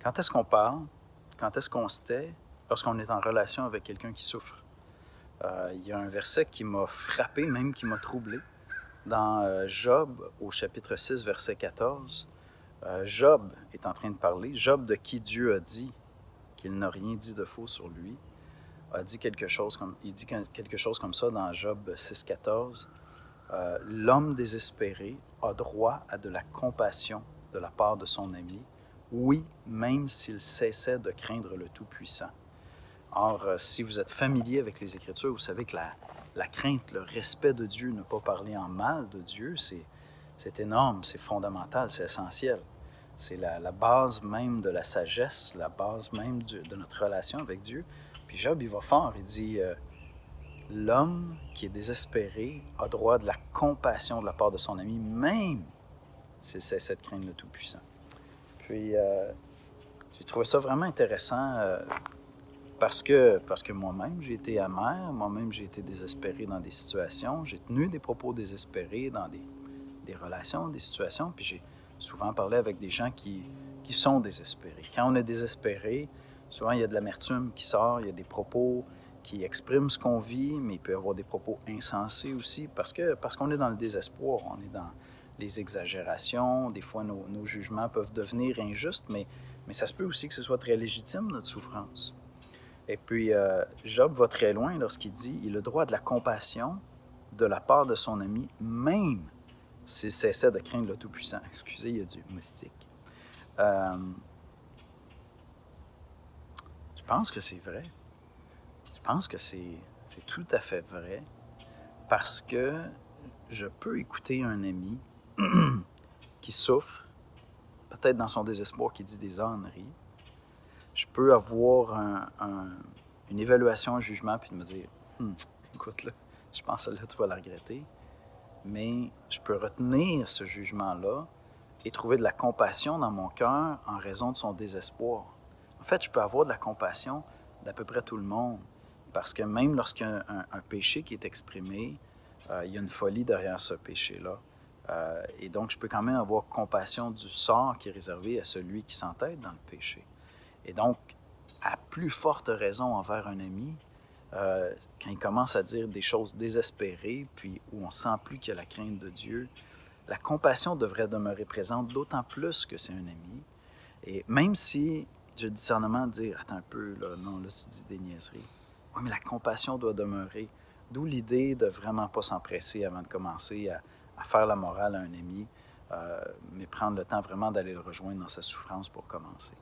Quand est-ce qu'on parle? Quand est-ce qu'on se tait? Lorsqu'on est en relation avec quelqu'un qui souffre. Il y a un verset qui m'a frappé, même qui m'a troublé. Dans Job, au chapitre 6, verset 14, Job est en train de parler. Job, de qui Dieu a dit qu'il n'a rien dit de faux sur lui, a dit quelque chose comme, il dit quelque chose comme ça dans Job 6, 14. L'homme désespéré a droit à de la compassion de la part de son ami, oui, même s'il cessait de craindre le Tout-Puissant. Or, si vous êtes familier avec les Écritures, vous savez que la crainte, le respect de Dieu, ne pas parler en mal de Dieu, c'est énorme, c'est fondamental, c'est essentiel. C'est la base même de la sagesse, la base même de notre relation avec Dieu. Puis Job, il va fort, il dit l'homme qui est désespéré a droit de la compassion de la part de son ami, même s'il cessait de craindre le Tout-Puissant. Puis, j'ai trouvé ça vraiment intéressant parce que moi-même, j'ai été amer, moi-même, j'ai été désespéré dans des situations, j'ai tenu des propos désespérés dans des relations, des situations, puis j'ai souvent parlé avec des gens qui sont désespérés. Quand on est désespéré, souvent, il y a de l'amertume qui sort, il y a des propos qui expriment ce qu'on vit, mais il peut y avoir des propos insensés aussi, parce qu'on est dans le désespoir, on est dans les exagérations, des fois nos jugements peuvent devenir injustes, mais ça se peut aussi que ce soit très légitime, notre souffrance. Et puis, Job va très loin lorsqu'il dit « Il a le droit de la compassion de la part de son ami, même s'il cessait de craindre le Tout-Puissant. » Excusez, il y a du moustique. Je pense que c'est vrai. Je pense que c'est tout à fait vrai parce que je peux écouter un ami qui souffre, peut-être dans son désespoir, qui dit des âneries. Je peux avoir une évaluation, un jugement, puis de me dire écoute, là, je pense que là, tu vas la regretter. Mais je peux retenir ce jugement-là et trouver de la compassion dans mon cœur en raison de son désespoir. En fait, je peux avoir de la compassion d'à peu près tout le monde, parce que même lorsqu'il y a un péché qui est exprimé, il y a une folie derrière ce péché-là. Et donc, je peux quand même avoir compassion du sort qui est réservé à celui qui s'entête dans le péché. Et donc, à plus forte raison envers un ami, quand il commence à dire des choses désespérées, puis où on ne sent plus qu'il y a la crainte de Dieu, la compassion devrait demeurer présente, d'autant plus que c'est un ami. Et même si j'ai le discernement de dire « Attends un peu, là, non, là, tu dis des niaiseries. » Oui, mais la compassion doit demeurer. D'où l'idée de vraiment pas s'empresser avant de commencer à faire la morale à un ami, mais prendre le temps vraiment d'aller le rejoindre dans sa souffrance pour commencer.